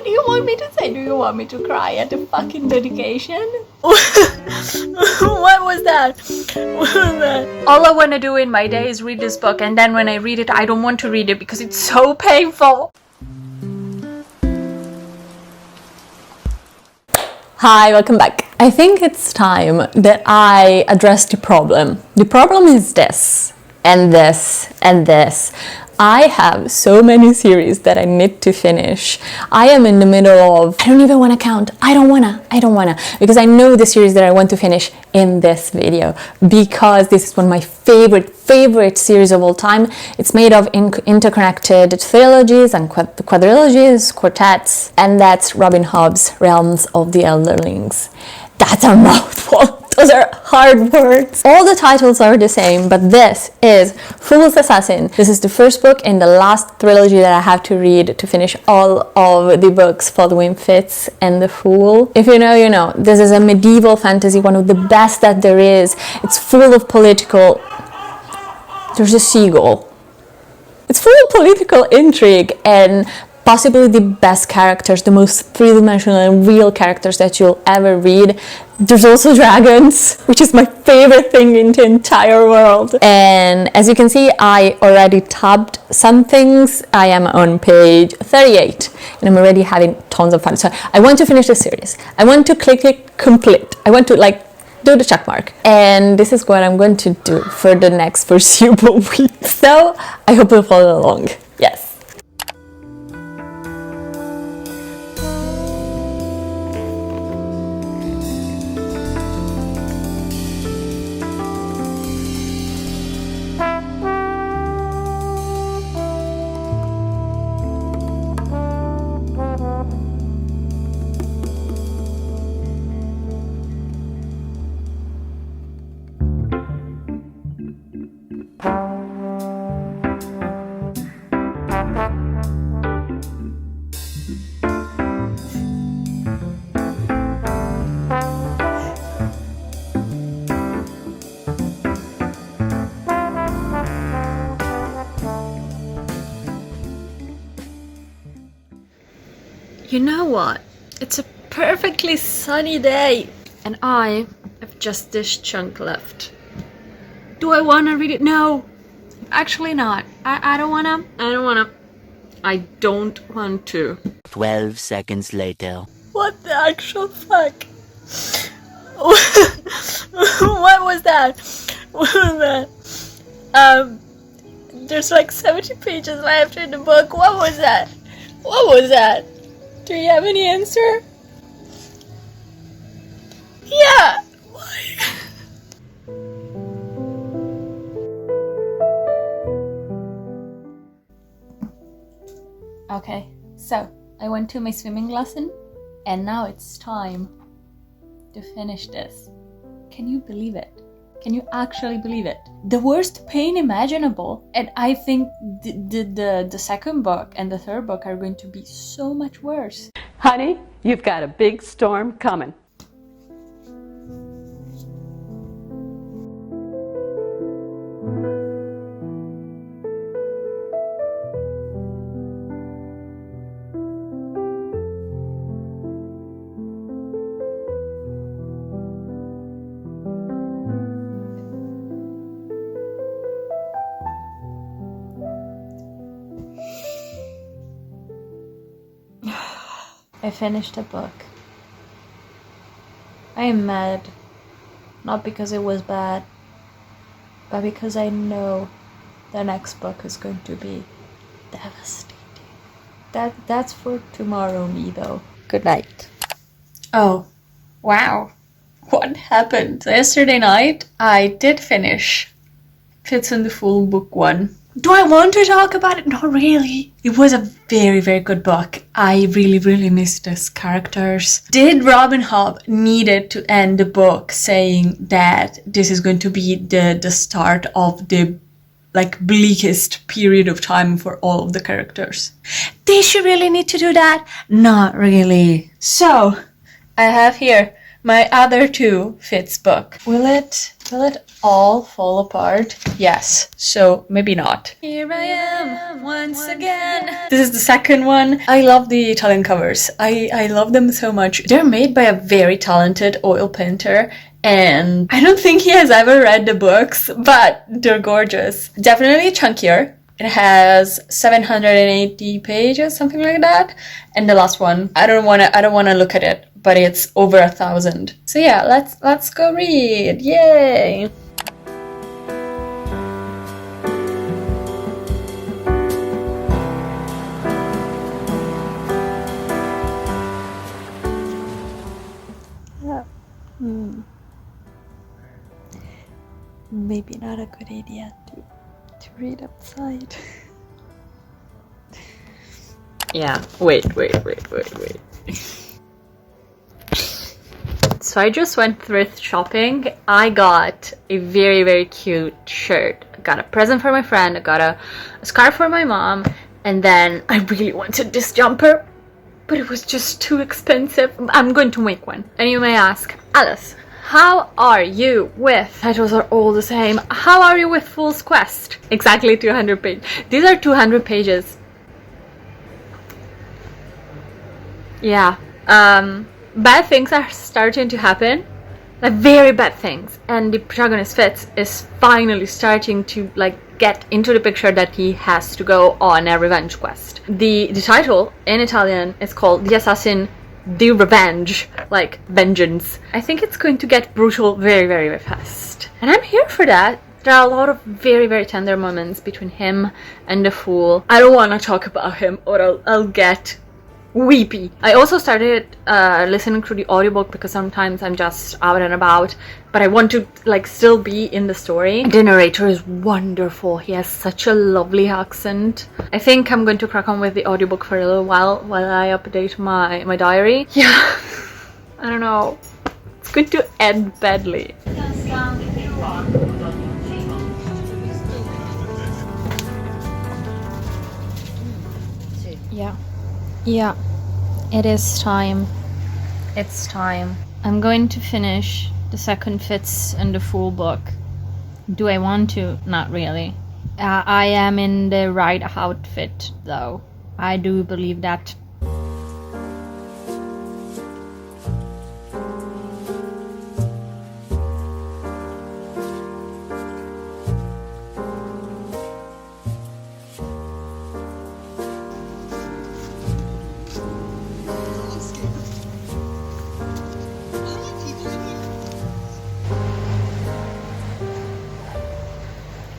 do you want me to say? Do you want me to cry at the fucking dedication? What was that? What was that? All I want to do in my day is read this book, and then when I read it, I don't want to read it because it's so painful. Hi, welcome back. I think it's time that I address the problem. The problem is this, and this, and this. I have so many series that I need to finish. I am in the middle of, I don't even want to count. I don't wanna, because I know the series that I want to finish in this video, because this is one of my favorite series of all time. It's made of interconnected trilogies and quadrilogies, quartets, and that's Robin Hobb's Realms of the Elderlings. That's a mouthful. Those are hard words. All the titles are the same, but this is Fool's Assassin. This is the first book in the last trilogy that I have to read to finish all of the books following Fitz and the Fool. If you know, you know. This is a medieval fantasy, one of the best that there is. It's full of political... There's a seagull. It's full of political intrigue and possibly the best characters, the most three-dimensional and real characters that you'll ever read. There's also dragons, which is my favorite thing in the entire world. And as you can see, I already tabbed some things. I am on page 38 and I'm already having tons of fun. So I want to finish the series. I want to click complete. I want to do the check mark. And this is what I'm going to do for the next foreseeable week. So I hope you'll follow along. Yes. You know what? It's a perfectly sunny day and I have just this chunk left. Do I want to read it? No, actually not. I don't want to. 12 seconds later. What the actual fuck? What was that? What was that? There's like 70 pages left in the book. What was that? What was that? Do you have any answer? Yeah. Okay, so I went to my swimming lesson and now it's time to finish this. Can you believe it? Can you actually believe it? The worst pain imaginable. And I think the second book and the third book are going to be so much worse. Honey, you've got a big storm coming. I finished a book. I am mad, not because it was bad, but because I know the next book is going to be devastating. That's for tomorrow me though. Good night. Oh, wow. What happened? Yesterday night, I did finish Fitz and the Fool book 1. Do I want to talk about it? Not really. It was a very good book. I really missed these characters. Did Robin Hobb needed to end the book saying that this is going to be the start of the bleakest period of time for all of the characters? Did she really need to do that? Not really. So, I have here my other two Fitz book. Will it Will it all fall apart? Yes, so maybe not. Here I am once again. This is the second one. I love the Italian covers. I love them so much. They're made by a very talented oil painter, and I don't think he has ever read the books, but they're gorgeous. Definitely chunkier. It has 780 pages, something like that. And the last one, I don't wanna look at it, but it's over 1,000. So yeah, let's go read. Yay! Maybe not a good idea to read outside. Yeah, wait. So I just went thrift shopping. I got a very, very cute shirt. I got a present for my friend. I got a scarf for my mom. And then I really wanted this jumper, but it was just too expensive. I'm going to make one. And you may ask, Alice, how are you with, titles are all the same, how are you with Fool's Quest? Exactly 200 pages. These are 200 pages. Yeah. Bad things are starting to happen. Like very bad things. And the protagonist Fitz is finally starting to get into the picture that he has to go on a revenge quest. The title in Italian is called The Assassin The Revenge, like vengeance. I think it's going to get brutal very, very, very fast. And I'm here for that. There are a lot of very, very tender moments between him and the fool. I don't want to talk about him or I'll get weepy. I also started listening to the audiobook because sometimes I'm just out and about, but I want to still be in the story. The narrator is wonderful. He has such a lovely accent. I think I'm going to crack on with the audiobook for a little while I update my diary. Yeah, I don't know. It's going to end badly. Yeah, it is time. It's time. I'm going to finish the second Fitz and the Fool book. Do I want to? Not really. I am in the right outfit, though. I do believe that.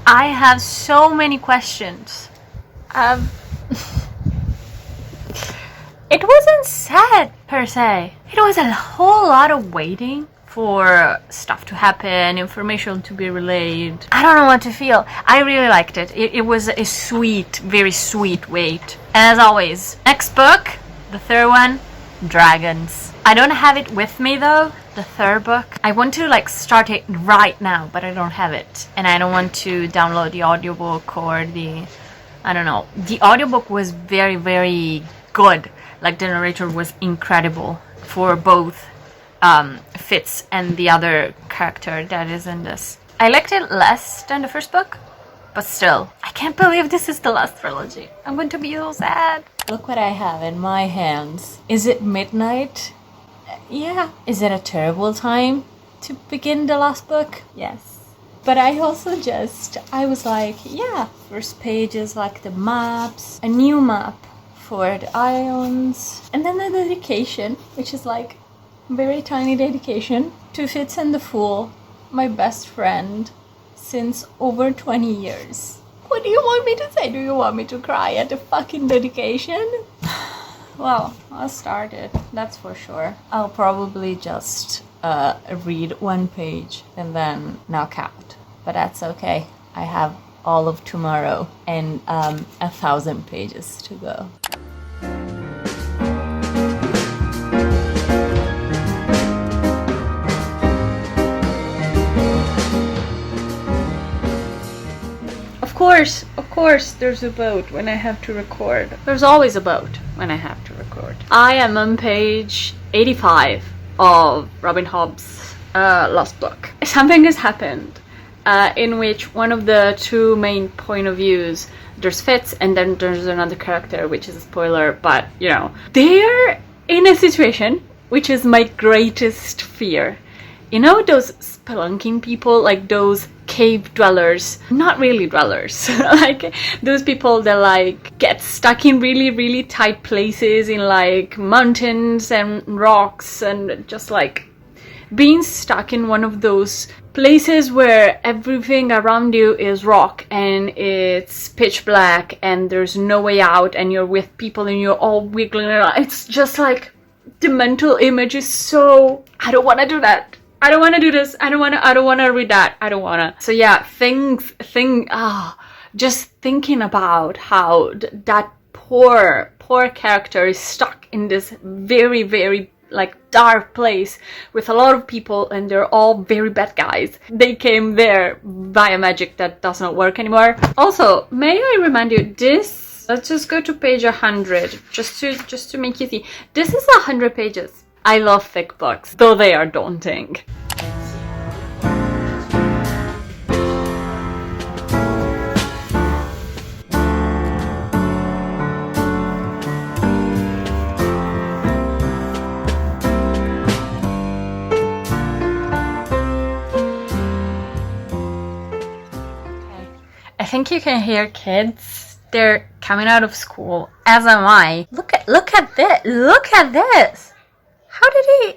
I have so many questions. It wasn't sad per se. It was a whole lot of waiting for stuff to happen, information to be relayed. I don't know what to feel. I really liked it. It was a sweet, very sweet wait. And as always, next book, the third one, dragons. I don't have it with me though, the third book. I want to start it right now, but I don't have it. And I don't want to download the audiobook or I don't know. The audiobook was very, very good. The narrator was incredible for both Fitz and the other character that is in this. I liked it less than the first book, but still, I can't believe this is the last trilogy. I'm going to be so sad. Look what I have in my hands. Is it midnight? Yeah. Is it a terrible time to begin the last book? Yes. But I also I was like, yeah, first page is the maps, a new map for the islands, and then the dedication, which is very tiny dedication to Fitz and the Fool, my best friend since over 20 years. What do you want me to say? Do you want me to cry at the fucking dedication? Well, I'll start it, that's for sure. I'll probably just read one page and then knock out. But that's okay. I have all of tomorrow and 1,000 pages to go. Of course, there's a boat when I have to record. There's always a boat when I have to record. I am on page 85 of Robin Hobb's last book. Something has happened in which one of the two main point of views, there's Fitz and then there's another character, which is a spoiler, but you know, they're in a situation which is my greatest fear. You know those spelunking people, like those cave dwellers, not really dwellers, like those people that like get stuck in really, really tight places in like mountains and rocks, and just like being stuck in one of those places where everything around you is rock and it's pitch black and there's no way out, and you're with people and you're all wiggling around. It's just like the mental image is so, I don't want to do that. I don't want to do this. I don't want to read that. I don't want to. So yeah, just thinking about how that poor character is stuck in this very, very like dark place with a lot of people, and they're all very bad guys. They came there via magic that does not work anymore. Also, may I remind you, this, let's just go to page 100 just to make you see. This is 100 pages. I love thick books, though they are daunting. I think you can hear kids. They're coming out of school, as am I. Look at this. Look at this. How did he?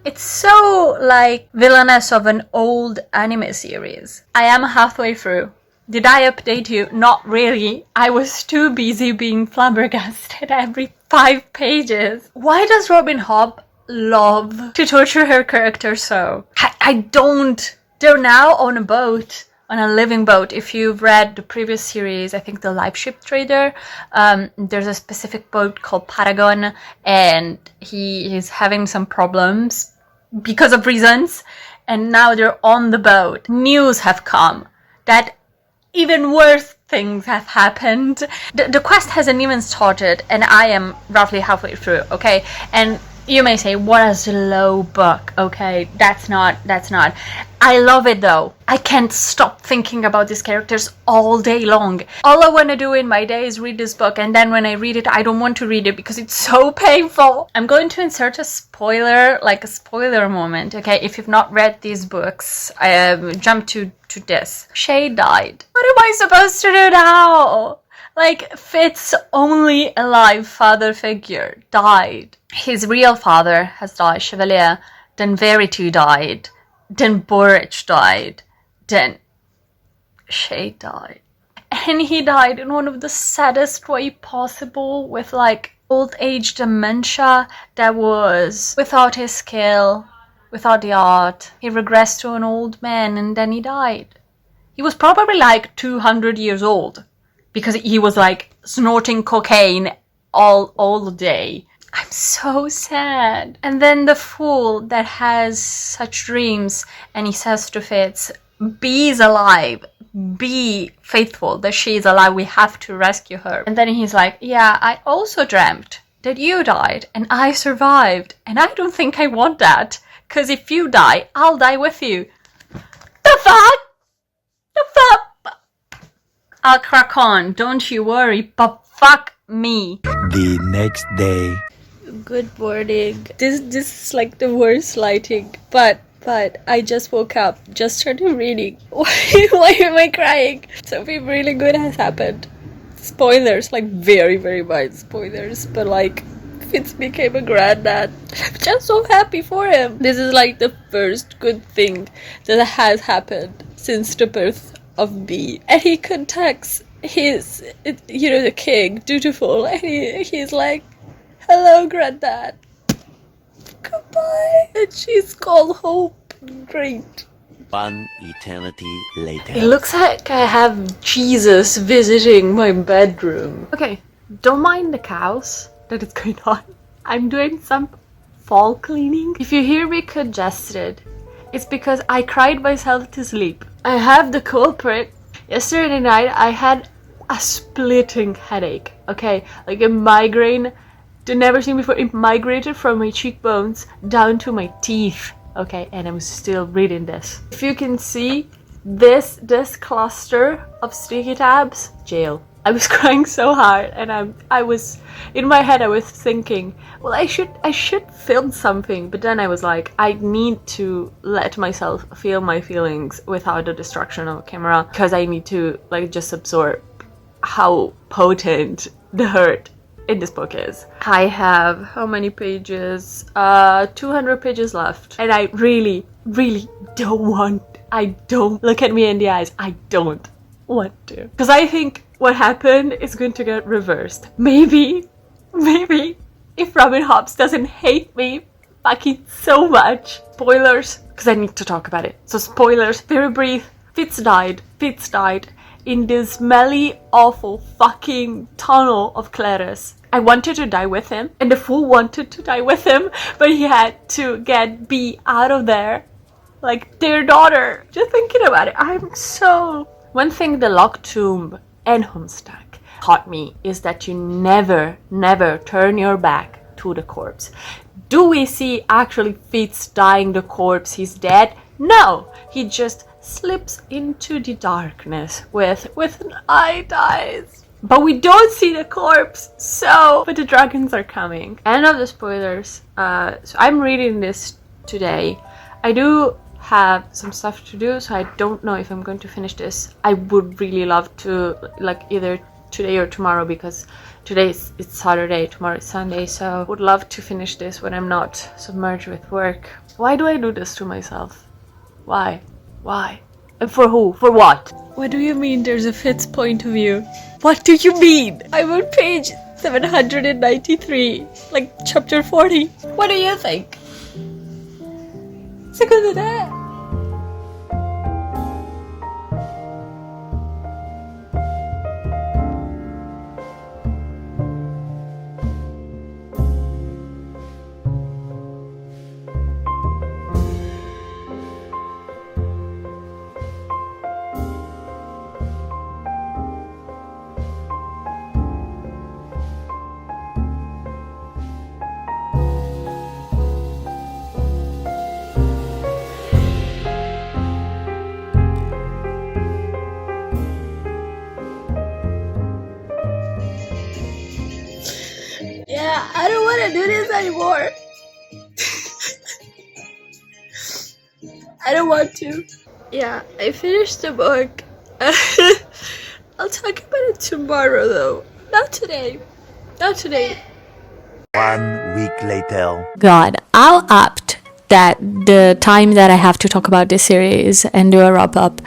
It's so like villainous of an old anime series. I am halfway through. Did I update you? Not really. I was too busy being flabbergasted every 5 pages. Why does Robin Hobb love to torture her character so? I don't. They're now on a boat. On a living boat. If you've read the previous series, I think the Live Ship Trader, there's a specific boat called Paragon, and he is having some problems because of reasons, and now they're on the boat. News have come that even worse things have happened. The quest hasn't even started, and I am roughly halfway through, okay? And you may say, what a slow book. Okay, that's not. I love it though. I can't stop thinking about these characters all day long. All I want to do in my day is read this book, and then when I read it, I don't want to read it because it's so painful. I'm going to insert a spoiler, like a spoiler moment, okay? If you've not read these books, jump to this. Shay died. What am I supposed to do now? Like, Fitz's only alive father figure died. His real father has died, Chevalier. Then Verity died. Then Borich died. Then Shay died. And he died in one of the saddest way possible, with like old age dementia that was without his skill, without the art. He regressed to an old man and then he died. He was probably like 200 years old, because he was like snorting cocaine all day. I'm so sad. And then the fool that has such dreams, and he says to Fitz, Bee's alive. Be faithful that she's alive. We have to rescue her. And then he's like, yeah, I also dreamt that you died and I survived. And I don't think I want that. Because if you die, I'll die with you. The fuck? The fuck? I'll crack on. Don't you worry. But fuck me. The next day. Good morning. This is like the worst lighting, but I just woke up, just started reading. Why am I crying? Something really good has happened. Spoilers, like very, very bad spoilers, but like Fitz became a granddad. I'm just so happy for him. This is like the first good thing that has happened since the birth of Bee. And he contacts the king, Dutiful, and he's like, hello, Granddad. Goodbye. And she's called Hope. Great. One eternity later. It looks like I have Jesus visiting my bedroom. Okay, don't mind the chaos that is going on. I'm doing some fall cleaning. If you hear me congested, it's because I cried myself to sleep. I have the culprit. Yesterday night, I had a splitting headache. Okay, like a migraine. To never seen before. It migrated from my cheekbones down to my teeth. okay, and I'm still reading this. If you can see this cluster of sticky tabs, jail. I was crying so hard, and I was in my head I was thinking, well, I should film something, but then I was like, I need to let myself feel my feelings without the distraction of a camera, because I need to like just absorb how potent the hurt in this book is. I have how many pages? 200 pages left, and I really don't look at me in the eyes. I don't want to, because I think what happened is going to get reversed. Maybe if Robin Hobbs doesn't hate me fucking so much. Spoilers, because I need to talk about it. So spoilers, very brief. Fitz died in this smelly, awful fucking tunnel of Claris. I wanted to die with him, and the fool wanted to die with him, but he had to get B out of there. Like, dear daughter, just thinking about it, One thing the Locked Tomb and Homestuck taught me is that you never turn your back to the corpse. Do we see actually Fitz dying the corpse? He's dead? No! He just slips into the darkness with an eye dies. But we don't see the corpse, but the dragons are coming. End of the spoilers. So I'm reading this today. I do have some stuff to do, so I don't know if I'm going to finish this. I would really love to, like, either today or tomorrow, because today it's Saturday, tomorrow is Sunday, so would love to finish this when I'm not submerged with work. Why do I do this to myself? Why? And for who? For what? What do you mean there's a Fitz point of view? What do you mean? I'm on page 793, like chapter 40. What do you think? Secondo te? Yeah, I don't want to do this anymore. I don't want to. Yeah, I finished the book. I'll talk about it tomorrow though. Not today. 1 week later. God, I'll opt that the time that I have to talk about this series and do a wrap up,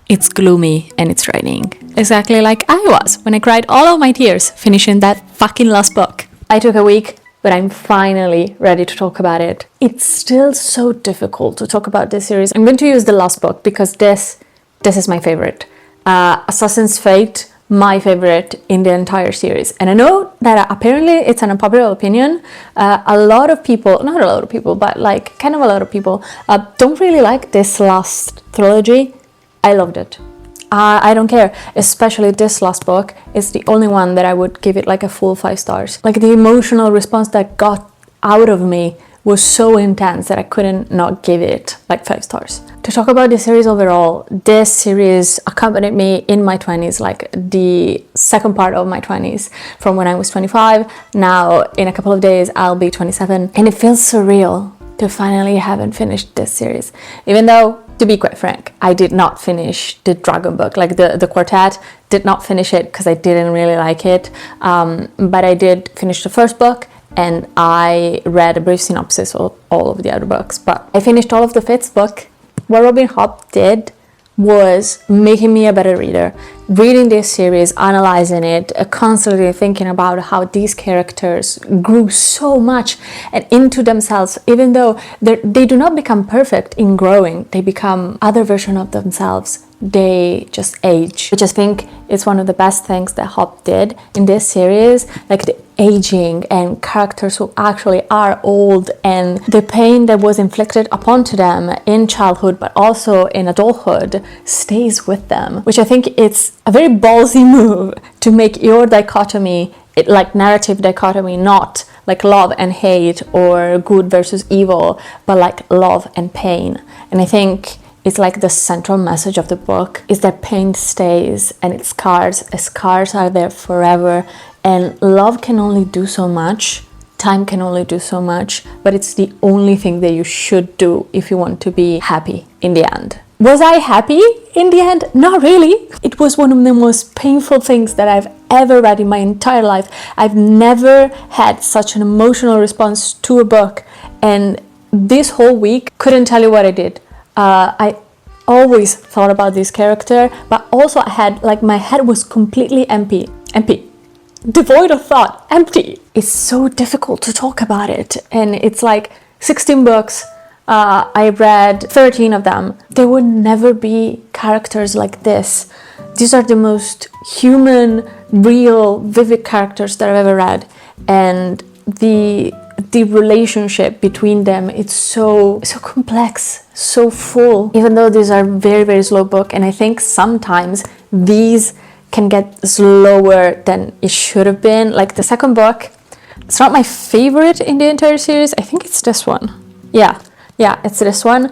it's gloomy and it's raining. Exactly like I was when I cried all of my tears finishing that fucking last book. I took a week, but I'm finally ready to talk about it. It's still so difficult to talk about this series. I'm going to use the last book because this is my favorite. Assassin's Fate, my favorite in the entire series. And I know that apparently it's an unpopular opinion. A lot of people, not a lot of people, but like kind of a lot of people don't really like this last trilogy. I loved it. I don't care, especially this last book is the only one that I would give it like a full 5 stars. Like the emotional response that got out of me was so intense that I couldn't not give it like 5 stars. To talk about this series overall, this series accompanied me in my 20s, like the second part of my 20s, from when I was 25. Now in a couple of days I'll be 27, and it feels surreal to finally haven't finished this series, even though, to be quite frank, I did not finish the Dragon book, like the quartet, did not finish it because I didn't really like it, but I did finish the first book, and I read a brief synopsis of all of the other books. But I finished all of the Fitz book. What Robin Hobb did was making me a better reader. Reading this series, analyzing it, constantly thinking about how these characters grew so much and into themselves, even though they do not become perfect in growing, they become other version of themselves. They just age, which I think is one of the best things that Hobb did in this series, like the aging and characters who actually are old and the pain that was inflicted upon them in childhood but also in adulthood stays with them, which I think it's a very ballsy move to make your dichotomy, like narrative dichotomy, not like love and hate or good versus evil, but like love and pain. And I think it's like the central message of the book is that pain stays and it scars. Scars are there forever, and love can only do so much. Time can only do so much, but it's the only thing that you should do if you want to be happy in the end. Was I happy in the end? Not really. It was one of the most painful things that I've ever read in my entire life. I've never had such an emotional response to a book, and this whole week, couldn't tell you what I did. I always thought about this character, but also I had, like, my head was completely empty. Devoid of thought, empty. It's so difficult to talk about it, and it's like 16 books. I read 13 of them. There would never be characters like this. These are the most human, real, vivid characters that I've ever read, and the relationship between them, it's so complex, so full. Even though these are very, very slow book, and I think sometimes these can get slower than it should have been. Like the second book, it's not my favorite in the entire series. I think it's this one. Yeah, it's this one.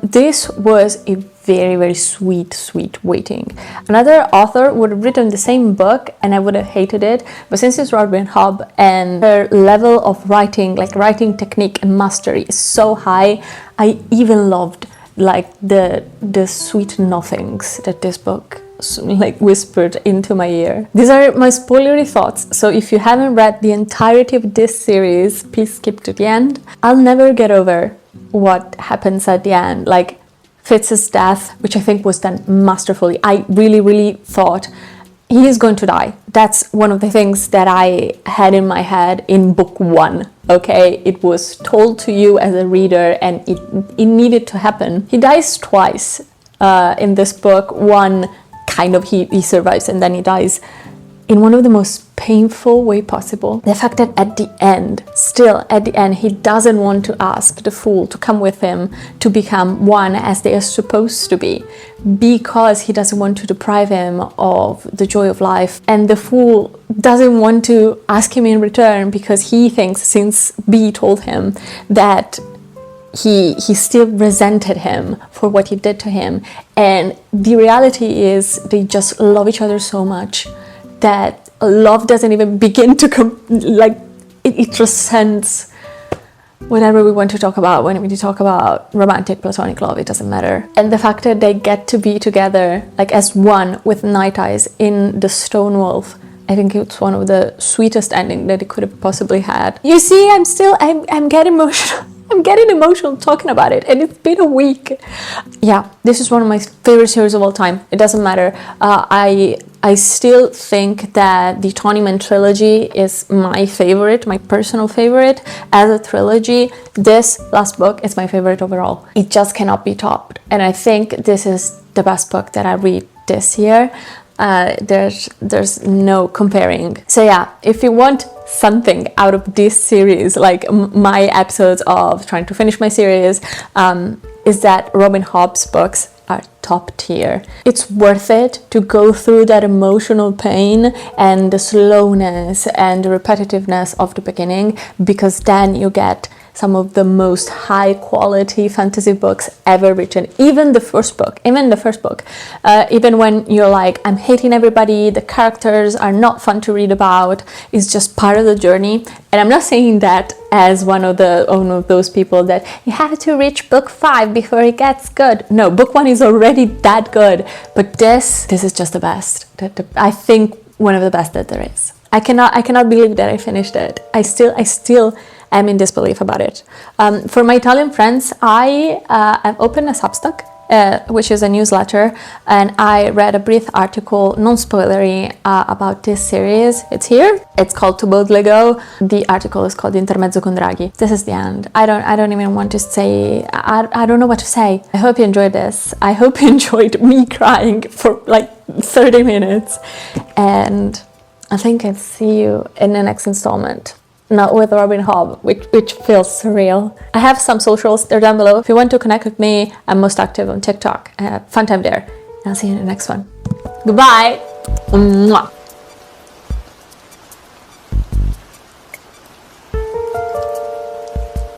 This was a very, very sweet waiting. Another author would have written the same book and I would have hated it, but since it's Robin Hobb and her level of writing, like writing technique and mastery is so high, I even loved like the sweet nothings that this book like whispered into my ear. These are my spoilery thoughts, so if you haven't read the entirety of this series, please skip to the end. I'll never get over what happens at the end, like Fitz's death, which I think was done masterfully. I really thought he is going to die. That's one of the things that I had in my head in book 1. Okay, it was told to you as a reader and it needed to happen. He dies twice in this book. One, kind of, he survives and then he dies in one of the most painful way possible. The fact that at the end, still at the end, he doesn't want to ask the fool to come with him to become one as they are supposed to be, because he doesn't want to deprive him of the joy of life. And the fool doesn't want to ask him in return because he thinks, since B told him, that he still resented him for what he did to him. And the reality is they just love each other so much that love doesn't even begin to it transcends whatever we want to talk about. When we talk about romantic platonic love, it doesn't matter. And the fact that they get to be together like as one with Night Eyes in the Stone Wolf, I think it's one of the sweetest ending that it could have possibly had. You see, I'm getting emotional. I'm getting emotional talking about it, and it's been a week. Yeah, this is one of my favorite series of all time. It doesn't matter. I still think that the Tonyman trilogy is my favorite, my personal favorite. As a trilogy, this last book is my favorite overall. It just cannot be topped. And I think this is the best book that I read this year. There's no comparing. So yeah, if you want something out of this series, like my episodes of trying to finish my series, is that Robin Hobb's books are top tier. It's worth it to go through that emotional pain and the slowness and the repetitiveness of the beginning, because then you get some of the most high quality fantasy books ever written. Even the first book, even when you're like, I'm hating everybody, the characters are not fun to read about, it's just part of the journey. And I'm not saying that as one of those people that you have to reach book 5 before it gets good. No, book 1 is already that good, but this is just the best. I think one of the best that there is. I cannot believe that I finished it. I still am in disbelief about it. For my Italian friends, I've opened a Substack, which is a newsletter, and I read a brief article, non-spoilery, about this series. It's here. It's called To Boldly Go. The article is called Intermezzo con Draghi. This is the end. I don't even want to say. I don't know what to say. I hope you enjoyed this. I hope you enjoyed me crying for like 30 minutes, and I think I'll see you in the next installment. Not with Robin Hobb, which feels surreal. I have some socials, they're down below. If you want to connect with me, I'm most active on TikTok. I have fun time there. I'll see you in the next one. Goodbye. Mwah.